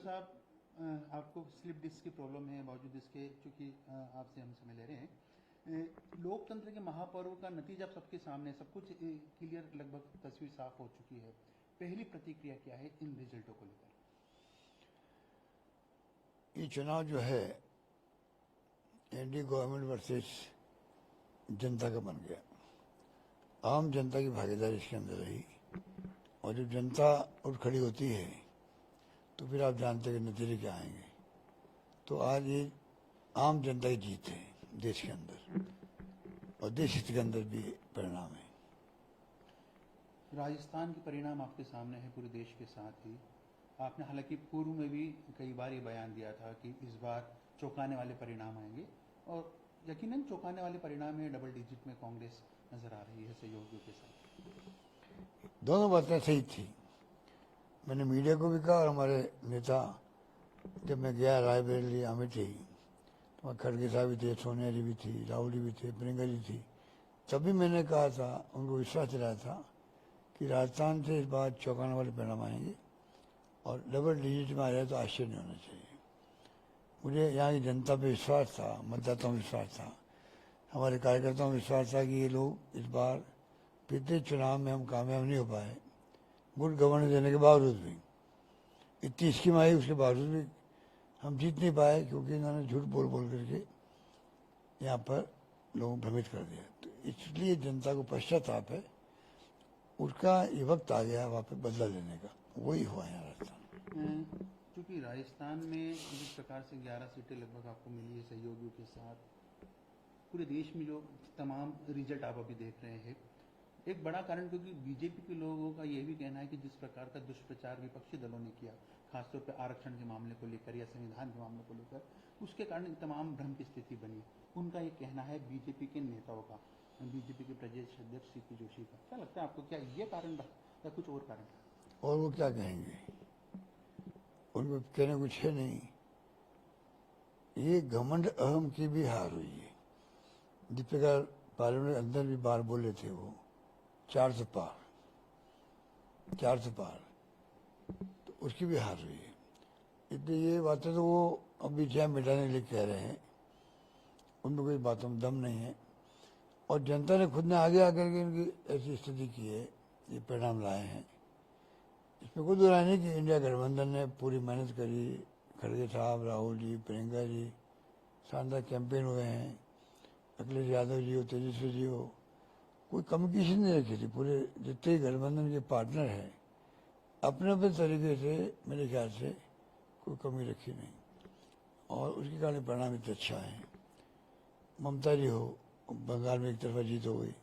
साहब, आपको slip disc की प्रॉब्लम है, बावजूद इसके चूंकि आपसे हम समय ले रहे हैं, लोकतंत्र के महापर्व का नतीजा सबके सामने, सब कुछ क्लियर, लगभग तस्वीर साफ हो चुकी है। पहली प्रतिक्रिया क्या है इन रिजल्टों को लेकर? ये चुनाव जो है एनडीए गवर्नमेंट वर्सेस जनता का बन गया। आम जनता की भागीदारी इसके अंदर रही, और जब जनता उठ खड़ी होती है तो फिर आप जानते हैं कि नतीजे क्या आएंगे। तो आज ये आम जनता की जीत है देश के अंदर, और देश हित के अंदर भी परिणाम है। राजस्थान के परिणाम आपके सामने है पूरे देश के साथ ही। आपने हालांकि पूर्व में भी कई बार ये बयान दिया था कि इस बार चौंकाने वाले परिणाम आएंगे, और यकीनन चौंकाने वाले परिणाम है। डबल डिजिट में कांग्रेस नजर आ रही है सहयोगियों के साथ। दोनों बातें सही थी। मैंने मीडिया को भी कहा, और हमारे नेता, जब मैं गया रायबरेली अमेठी, तो वहाँ खड़गे साहब भी थे, सोनिया जी भी थी, राहुल जी भी थे, प्रियंका जी थी। तभी मैंने कहा था, उनको विश्वास दिलाया था कि राजस्थान से इस बार चौंकाने वाले परिणाम आएंगे, और डबल डिजिट में आ जाए तो आश्चर्य नहीं होना चाहिए। मुझे यहाँ की जनता पे विश्वास था, मतदाताओं में विश्वास था, हमारे कार्यकर्ताओं में विश्वास था कि ये लोग इस बार पिछले चुनाव में हम कामयाब नहीं हो पाए, गुड गवर्नेंस देने के बावजूद भी, इतनी स्कीम आई उसके बावजूद भी हम जीत नहीं पाए, क्योंकि इन्होंने झूठ बोल बोल करके यहाँ पर लोगों को भ्रमित कर दिया। तो इसलिए जनता को पश्चाताप है, उसका ये वक्त आ गया वहाँ पे बदला लेने का। वही हुआ है राजस्थान। चूंकि राजस्थान में जिस प्रकार से 11 सीटें लगभग आपको मिली है सहयोगियों के साथ, पूरे देश में जो तमाम रिजल्ट आप अभी देख रहे हैं, एक बड़ा कारण, क्योंकि बीजेपी के लोगों का यह भी कहना है कि जिस प्रकार का दुष्प्रचार विपक्षी दलों ने किया, खासतौर पर आरक्षण के मामले को लेकर या संविधान के मामले को लेकर, उसके कारण तमाम भ्रम की स्थिति बनी। उनका ये कहना है बीजेपी के नेताओं का, बीजेपी के प्रदेश अध्यक्ष सीपी जोशी का। क्या लगता है आपको, क्या ये कारण रहा या कुछ और कारण? और वो क्या कहेंगे, उनको कहने कुछ है नहीं। ये घमंड अहम की भी हार हुई है। जिस प्रकार पार्लियामेंट के अंदर भी बार बोले थे वो 400 पार, 400 पार, तो उसकी भी हार हुई है। इसलिए ये बातें तो वो अभी जय मिटाने के लिए कह रहे हैं, उनमें कोई बातों में दम नहीं है। और जनता ने खुद ने आगे आकर के इनकी ऐसी स्थिति की है, ये परिणाम लाए हैं। इसमें कोई दुराय नहीं कि इंडिया गठबंधन ने पूरी मेहनत करी, खड़गे साहब, राहुल जी, प्रियंका जी, शानदार कैंपेन हुए हैं, अखिलेश यादव जी हो, तेजस्वी जी हो, कोई कमी किसी ने रखी थी। पूरे जितने गठबंधन के पार्टनर हैं अपने अपने तरीके से मेरे ख्याल से कोई कमी रखी नहीं, और उसके कारण परिणाम इतना अच्छा है। ममता जी हो, बंगाल में एक तरफा जीत हो गई।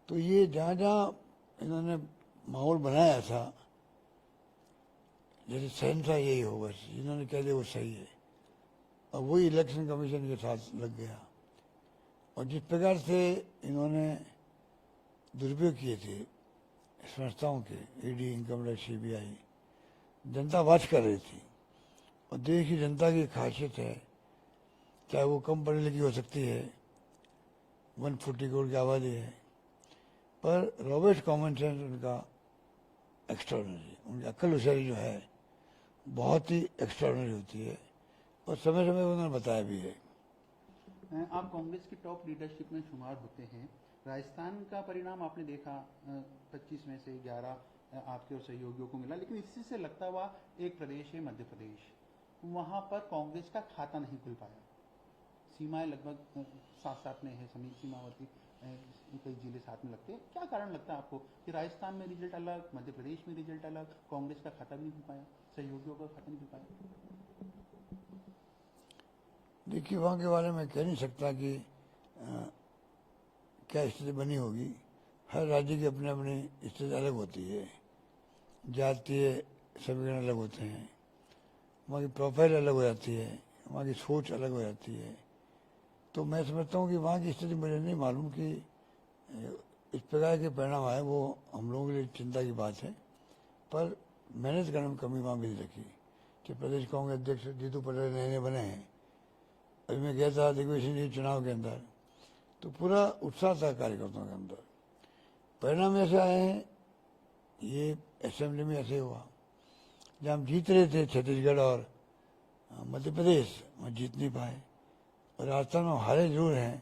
तो ये जहाँ जहाँ इन्होंने माहौल बनाया था, जैसे सहनशाह यही हो, बस इन्होंने कह दिया वो सही है, और वही इलेक्शन कमीशन के साथ लग गया। और जिस प्रकार से इन्होंने दुरुपयोग किए थे संस्थाओं के, ईडी, इनकम टैक्स, सीबीआई, जनता वाच कर रही थी। और देश की जनता की खासियत है, चाहे वो कम पढ़ी लिखी हो सकती है, 140 करोड़ की आबादी है, पर रॉबर्ट कॉमन सेंस उनका एक्स्ट्राऑर्डिनरी, उनकी अक्ल होशियारी जो है बहुत ही एक्स्ट्राऑर्डिनरी होती है, और समय समय उन्होंने बताया भी है। आप कांग्रेस की टॉप लीडरशिप में शुमार होते हैं। राजस्थान का परिणाम आपने देखा, 25 में से 11 आपके और सहयोगियों को मिला, लेकिन इसी से लगता हुआ एक प्रदेश है मध्य प्रदेश, वहां पर कांग्रेस का खाता नहीं खुल पाया। सीमाएं लगभग साथ साथ में है, सीमावर्ती कई जिले साथ में लगते हैं। क्या कारण लगता है आपको कि राजस्थान में रिजल्ट अलग, मध्य प्रदेश में रिजल्ट अलग, कांग्रेस का खाता भी नहीं खुल पाया, सहयोगियों का खाता नहीं खुल पाया? देखिए, वहाँ के बारे में कह नहीं सकता कि क्या स्थिति बनी होगी। हर राज्य की अपनी अपनी स्थिति अलग होती है, जातीय समीकरण अलग होते हैं, वहाँ की प्रोफाइल अलग हो जाती है, वहाँ की सोच अलग हो जाती है। तो मैं समझता हूँ कि वहाँ की स्थिति मुझे नहीं मालूम कि इस प्रकार के परिणाम आए, वो हम लोगों के लिए चिंता की बात है। पर मेहनत करने में कमी वहाँ भी नहीं रखी। कि प्रदेश कांग्रेस अध्यक्ष जीतू पटेल नए बने हैं, अभी मैं गया था दिग्विजय जी चुनाव के अंदर, तो पूरा उत्साह था कार्यकर्ताओं के अंदर। परिणाम ऐसे आए हैं, ये असेंबली में ऐसे हुआ, जहाँ हम जीत रहे थे छत्तीसगढ़ और मध्य प्रदेश, वहाँ जीत नहीं पाए। और राजस्थान में हारे जरूर हैं,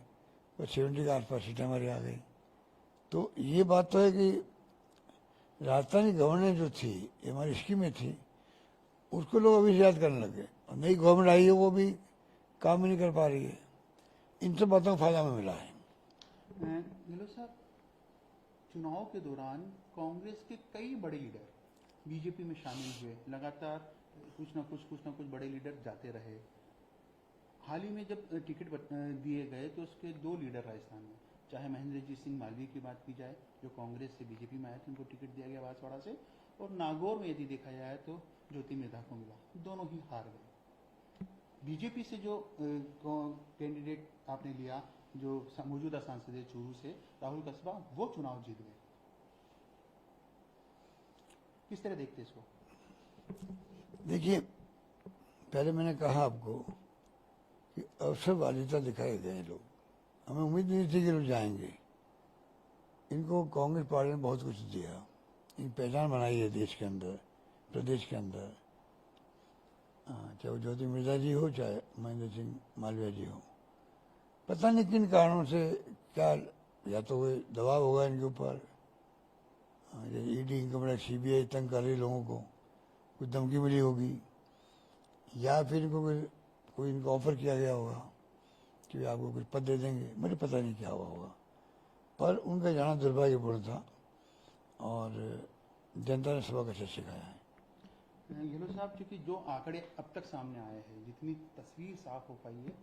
पर 70 के आसपास सीटें हमारी आ गई। तो ये बात तो है कि राजस्थान की गवर्नेंस जो थी, ये हमारी स्कीमें थी, उसको लोग अभी याद करने लगे। और नई गवर्नमेंट आई है, वो भी काम ही नहीं कर पा रही है। इन सब बातों का फायदा हमें मिला है। गहलोत साहब, चुनाव के दौरान कांग्रेस के कई बड़े लीडर बीजेपी में शामिल हुए, लगातार कुछ ना कुछ बड़े लीडर जाते रहे। हाल ही में जब टिकट दिए गए तो उसके 2 लीडर राजस्थान में, चाहे महेंद्रजीत सिंह मालवीय की बात की जाए जो कांग्रेस से बीजेपी में आए थे, उनको टिकट दिया गया बांसवाड़ा से, और नागौर में यदि देखा जाए तो ज्योति मिर्धा को मिला, दोनों ही हार गए। बीजेपी से जो कैंडिडेट आपने लिया, जो मौजूदा सांसद है चूरू से राहुल कस्बा, वो चुनाव जीत गए। किस तरह देखते इसको? देखिए, पहले मैंने कहा आपको कि अवसरवादिता दिखाए गए लोग, हमें उम्मीद नहीं थी कि लोग जाएंगे। इनको कांग्रेस पार्टी ने बहुत कुछ दिया, इन पहचान बनाई है देश के अंदर, प्रदेश के अंदर। चाहे वो ज्योति मिर्धा जी हो, चाहे महेंद्र सिंह मालवीय जी हो। पता नहीं किन कारणों से, क्या या तो कोई दबाव होगा इनके ऊपर, ईडी, इनकम टैक्स, सीबीआई तंग कर रही लोगों को, कुछ धमकी मिली होगी, या फिर इनको कोई इनको ऑफर किया गया होगा कि आपको कुछ पद दे देंगे। मुझे पता नहीं क्या हुआ होगा, पर उनका जाना दुर्भाग्यपूर्ण था और जनता ने सबक अच्छा सिखाया है। गहलोत साहब, चूंकि जो आंकड़े अब तक सामने आए हैं, जितनी तस्वीर साफ हो पाई है,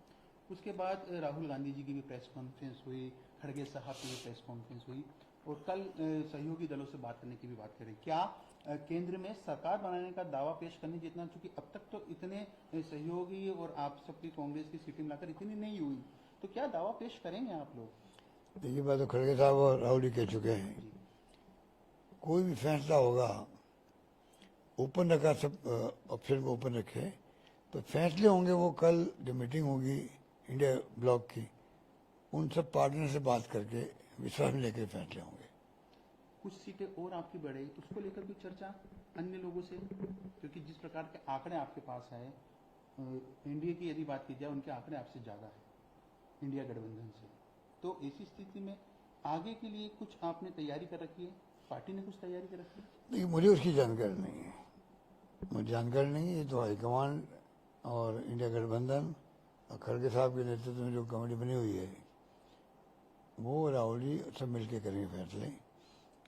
उसके बाद राहुल गांधी जी की भी प्रेस कॉन्फ्रेंस हुई, खड़गे साहब की भी प्रेस कॉन्फ्रेंस हुई, और कल सहयोगी दलों से बात करने की भी बात करें। क्या केंद्र में सरकार बनाने का दावा पेश करने जितना, चूंकि अब तक तो इतने सहयोगी और आप सबकी कांग्रेस की सीटें मिलाकर इतनी नहीं हुई, तो क्या दावा पेश करेंगे आप लोग? देखिए, बात तो खड़गे साहब और राहुल जी कह चुके हैं, कोई भी फैसला होगा ओपन रखा, सब ऑप्शन को ओपन रखे, तो फैसले होंगे वो कल जो मीटिंग होगी इंडिया ब्लॉक की, उन सब पार्टनर से बात करके विश्वास में लेकर फैसले होंगे। कुछ सीटें और आपकी बढ़े, उसको लेकर कोई चर्चा अन्य लोगों से? क्योंकि जिस प्रकार के आंकड़े आपके पास है, एनडीए की यदि बात की जाए, उनके आंकड़े आपसे ज़्यादा है इंडिया गठबंधन से, तो ऐसी स्थिति में आगे के लिए कुछ आपने तैयारी कर रखी है? पार्टी ने कुछ तैयारी कर रखी है? नहीं, मुझे उसकी जानकारी नहीं है, मुझे जानकारी नहीं है। ये तो हाईकमान और इंडिया गठबंधन और खड़गे साहब के नेतृत्व में जो कमेटी बनी हुई है, वो राहुल जी सब मिलके करेंगे फैसले,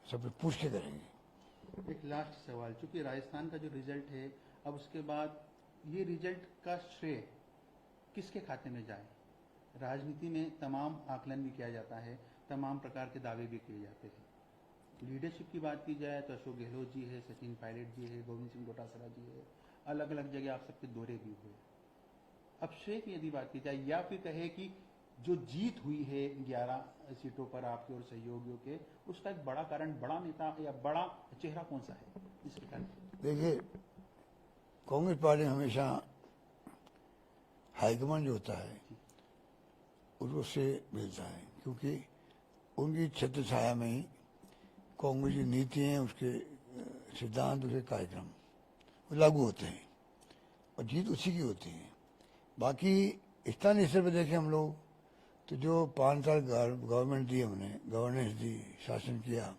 सब पूछ के करेंगे। एक लास्ट सवाल, चूंकि राजस्थान का जो रिजल्ट है, अब उसके बाद ये रिजल्ट का श्रेय किसके खाते में जाए? राजनीति में तमाम आकलन भी किया जाता है, तमाम प्रकार के दावे भी किए जाते हैं। लीडरशिप की बात की जाए तो अशोक गहलोत जी है, सचिन पायलट जी है, गोविंद सिंह डोटासरा जी है, अलग अलग जगह आप सबके दौरे भी हुए। अब श्रेय की यदि बात की जाए, या फिर कहे कि जो जीत हुई है 11 सीटों पर आपके और सहयोगियों के, उसका एक बड़ा कारण, बड़ा नेता या बड़ा चेहरा कौन सा है इसके कारण? देखिए, कांग्रेस पार्टी हमेशा हाईकमान जो होता है उससे मिलता है, क्योंकि उनकी छत्र छाया में ही कांग्रेस की नीतियाँ, उसके सिद्धांत, उसके कार्यक्रम वो लागू होते हैं और जीत उसी की होती है। बाकी स्थानीय स्तर पर देखें हम लोग, तो जो 5 साल गवर्नमेंट दी, हमने गवर्नेंस दी, शासन किया,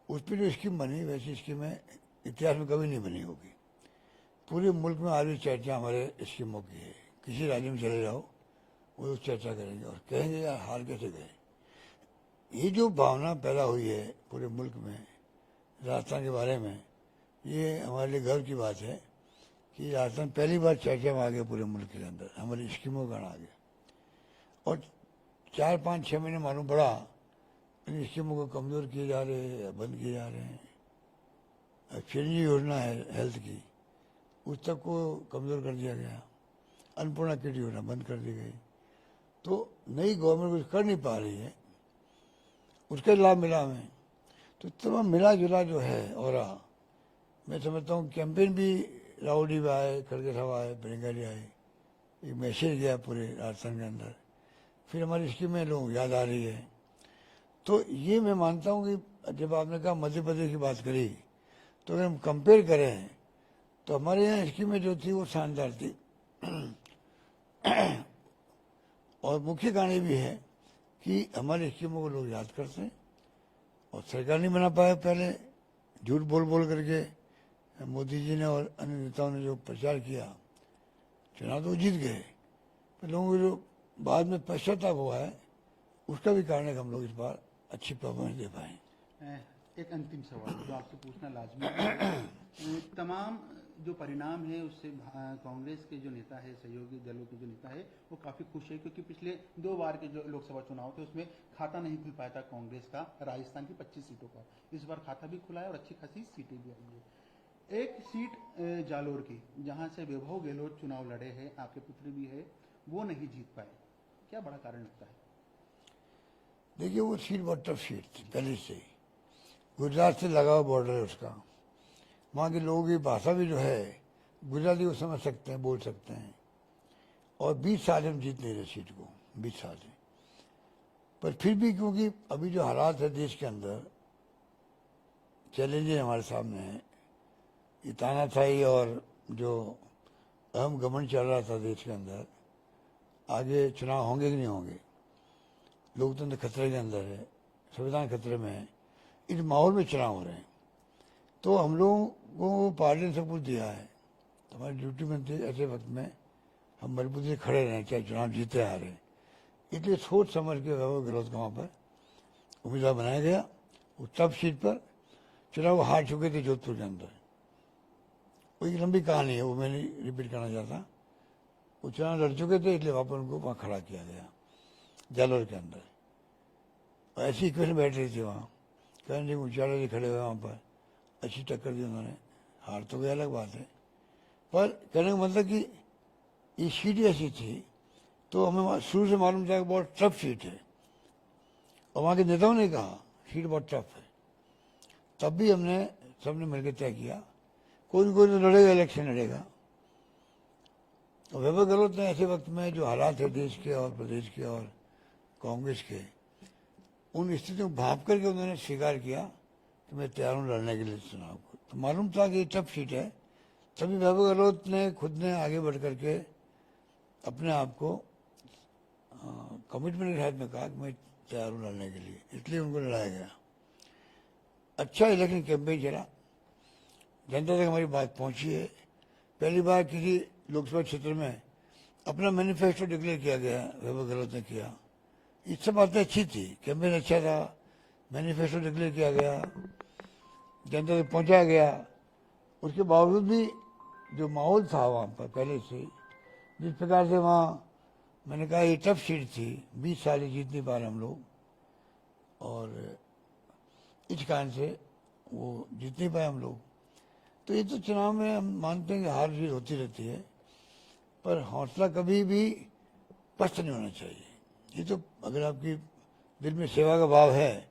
उस पर जो स्कीम बनी, वैसी स्कीमें इतिहास में कभी नहीं बनी होगी। पूरे मुल्क में आज भी चर्चा हमारे स्कीमों की है। किसी राज्य में चले जाओ, वो चर्चा करेंगे और कहेंगे यार हार कैसे गए। ये जो भावना पैदा हुई है पूरे मुल्क में राजस्थान के बारे में, ये हमारे लिए गर्व की बात है कि राजस्थान पहली बार चर्चा में आ गया पूरे मुल्क के अंदर, हमारी स्कीमों का आ गया। और 4, 5, 6 महीने मालूम पड़ा इन स्कीमों को कमज़ोर किए जा रहे हैं या बंद किए जा रहे हैं। चिरंजीवी योजना है हेल्थ की, उस तक को कमज़ोर कर दिया गया। अन्नपूर्णा किट योजना बंद कर दी गई। तो नई गवर्नमेंट कुछ कर नहीं पा रही है, उसका लाभ मिला हमें। तो तमाम मिला जुला जो है, और मैं समझता हूँ कैंपेन भी राहुल जी आए, खड़गे साहब आए, प्रियंका जी आए, एक मैसेज गया पूरे राजस्थान के अंदर। फिर हमारी स्कीमें लोग याद आ रही है। तो ये मैं मानता हूँ कि जब आपने कहा मध्य प्रदेश की बात करी, तो अगर हम कंपेयर करें तो हमारे यहाँ स्कीमें जो थी वो शानदार थी। और मुख्य कारण ये भी है कि हमारी स्कीमों को लोग याद करते हैं और सरकार नहीं बना पाया। पहले झूठ बोल बोल करके मोदी जी ने और अन्य नेताओं ने जो प्रचार किया, चुनाव तो जीत गए, पर लोगों को जो बाद में पश्चाताप हुआ है उसका भी कारण है कि हम लोग इस बार अच्छी परफॉर्मेंस दे पाए। एक अंतिम सवाल जो आपसे पूछना लाजमी है। तमाम जो परिणाम है उससे कांग्रेस के जो नेता है, सहयोगी दलों के जो नेता है, वो काफी खुश है, क्योंकि पिछले 2 बार के जो लोकसभा चुनाव थे उसमें खाता नहीं खुल पाया था कांग्रेस का राजस्थान की 25 सीटों का। इस बार खाता भी खुला है और अच्छी खासी सीटें भी आई है। एक सीट जालोर की, जहां से वैभव गहलोत चुनाव लड़े हैं, आपके पुत्र भी है, वो नहीं जीत पाए, क्या बड़ा कारण लगता है? देखिए, वो सीट बहुत टफ सीट थी पहले से ही। गुजरात से लगा हुआ बॉर्डर है उसका, वहाँ के लोगों की भाषा भी जो है गुजराती वो समझ सकते हैं, बोल सकते हैं। और 20 साल हम जीत नहीं रहे सीट को, 20 साल से। पर फिर भी क्योंकि अभी जो हालात है देश के अंदर, चैलेंजेस हमारे सामने हैं, ये तानाशाही और जो अहम घमंड चल रहा था देश के अंदर, आगे चुनाव होंगे कि नहीं होंगे, लोकतंत्र खतरे के अंदर है, संविधान खतरे में है, इस माहौल में चुनाव हो रहे हैं। तो हम लोगों को पार्टी ने सब कुछ दिया है, तो हमारी ड्यूटी में थी ऐसे वक्त में हम मजबूती से खड़े रहें, चाहे चुनाव जीते हारे। इसलिए सोच समझ के वैभव गहलोत का वहाँ पर उम्मीदवार बनाया गया। उस टफ सीट पर चुनाव हार चुके थे जोधपुर के अंदर। वो एक लंबी कहानी है, वो मैं नहीं रिपीट करना चाहता। वो चुनाव लड़ चुके थे, इसलिए वापस उनको वहाँ खड़ा किया गया जालोर के अंदर। और ऐसी इक्वेशन बैठ रही थी वहाँ, करण जी ऊंचाड़े जी खड़े हुए वहाँ पर, अच्छी टक्कर दी उन्होंने। हार तो गई अलग बात है, पर कहने का मतलब कि ये सीट ऐसी थी तो हमें शुरू से मालूम था कि बहुत टफ सीट है। और वहाँ के नेताओं ने कहा सीट बहुत टफ है, तब भी हमने सबने मिलकर तय किया कोई न कोई तो लड़ेगा, इलेक्शन लड़ेगा। और वैभव गहलोत ने ऐसे वक्त में जो हालात है देश के और प्रदेश के और कांग्रेस के, उन स्थितियों को भाप करके उन्होंने स्वीकार किया कि मैं तैयार हूँ लड़ने के लिए चुनाव को। तो मालूम था कि ये टफ सीट है, तभी वैभव गहलोत ने खुद ने आगे बढ़ करके अपने आप को कमिटमेंट के साथ में कहा कि मैं तैयार हूँ लड़ने के लिए, इसलिए उनको लड़ाया गया। अच्छा इलेक्शन कैंपेन चला, जनता तक हमारी बात पहुंची है। पहली बार किसी लोकसभा क्षेत्र में अपना मैनिफेस्टो डिक्लेयर किया गया, वैभव गहलोत ने किया। ये सब बातें अच्छी थी, कैंपेन अच्छा था, मैनिफेस्टो डिक्लेयर किया गया, जनता तक पहुंचाया गया। उसके बावजूद भी जो माहौल था वहाँ पर पहले से, जिस प्रकार से वहाँ मैंने कहा ये टफ सीट थी, 20 साल ही जीत नहीं पा रहे हम लोग, और इस कारण से वो जीत नहीं पाए हम लोग। तो ये तो चुनाव में हम मानते हैं कि हार जीत होती रहती है, पर हौसला कभी भी पस्त नहीं होना चाहिए। ये तो अगर आपकी दिल में सेवा का भाव है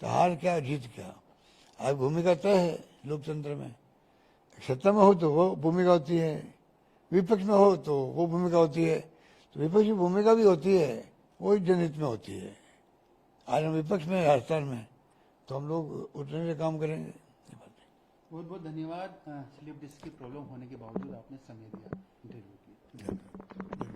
तो हार क्या जीत क्या, आज भूमिका तय है लोकतंत्र में। सत्ता में हो तो वो भूमिका होती है, विपक्ष में हो तो वो भूमिका होती है। तो विपक्ष की भूमिका भी होती है, वो जनहित में होती है। आज हम विपक्ष में राजस्थान में, तो हम लोग उतने से काम करेंगे। बहुत बहुत धन्यवाद। स्लिप डिस्क की प्रॉब्लम होने के बावजूद आपने समय दिया इंटरव्यू की।